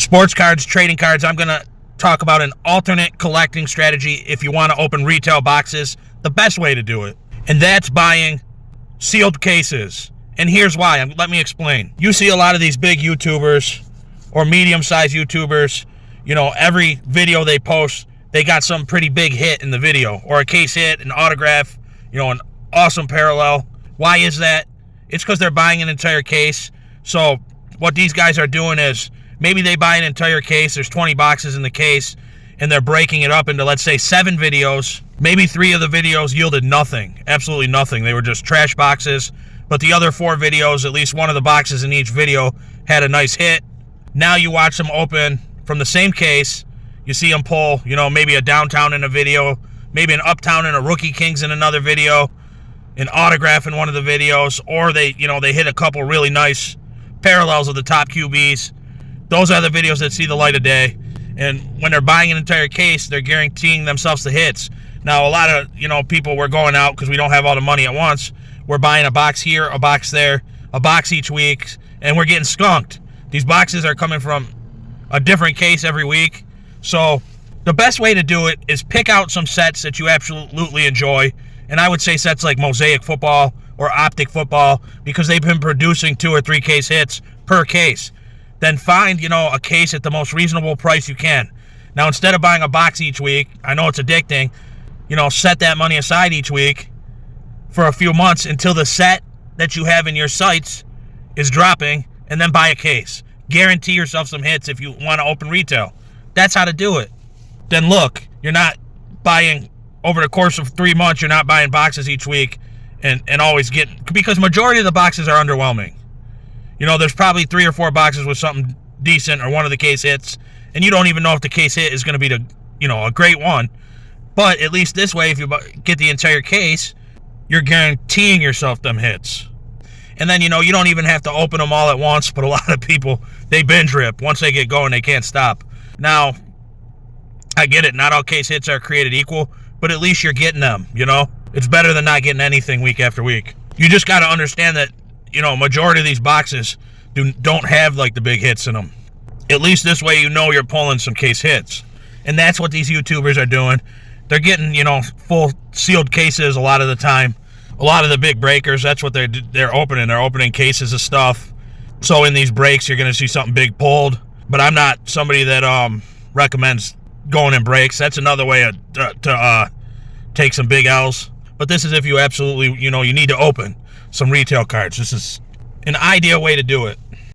sports cards, trading cards. I'm going to talk about an alternate collecting strategy if you want to open retail boxes, the best way to do it. And that's buying sealed cases. And here's why. Let me explain. You see a lot of these big YouTubers or medium-sized YouTubers, you know, every video they post, they got some pretty big hit in the video, or a case hit, an autograph, you know, an awesome parallel. Why is that? It's because they're buying an entire case. So what these guys are doing is maybe they buy an entire case, there's 20 boxes in the case, and they're breaking it up into, let's say, 7 videos. Maybe 3 of the videos yielded nothing, absolutely nothing. They were just trash boxes. But the other 4 videos, at least one of the boxes in each video, had a nice hit. Now you watch them open from the same case. You see them pull, you know, maybe a downtown in a video, maybe an uptown and a rookie kings in another video, an autograph in one of the videos, or they, you know, they hit a couple really nice parallels of the top QBs. Those are the videos that see the light of day. And when they're buying an entire case, they're guaranteeing themselves the hits. Now, a lot of, you know, people, we're going out because we don't have all the money at once. We're buying a box here, a box there, a box each week, and we're getting skunked. These boxes are coming from a different case every week. So the best way to do it is pick out some sets that you absolutely enjoy. And I would say sets like Mosaic football or optic football, because they've been producing 2 or 3 case hits per case. Then find, you know, a case at the most reasonable price you can. Now, instead of buying a box each week, I know it's addicting, you know, set that money aside each week for a few months until the set that you have in your sights is dropping, and then buy a case. Guarantee yourself some hits if you want to open retail. That's how to do it. Then look, you're not buying, over the course of 3 months, you're not buying boxes each week and always get, because majority of the boxes are underwhelming. You know, there's probably 3 or 4 boxes with something decent or one of the case hits, and you don't even know if the case hit is going to be the, you know, a great one. But at least this way, if you get the entire case, you're guaranteeing yourself them hits. And then, you know, you don't even have to open them all at once, but a lot of people, they binge rip. Once they get going, they can't stop. Now, I get it. Not all case hits are created equal, but at least you're getting them, you know? It's better than not getting anything week after week. You just got to understand that, you know, majority of these boxes don't have, like, the big hits in them. At least this way you know you're pulling some case hits. And that's what these YouTubers are doing. They're getting, you know, full sealed cases a lot of the time. A lot of the big breakers, that's what they're opening. They're opening cases of stuff. So in these breaks, you're going to see something big pulled. But I'm not somebody that recommends going in breaks. That's another way to take some big L's. But this is if you absolutely, you know, you need to open some retail cards. This is an ideal way to do it.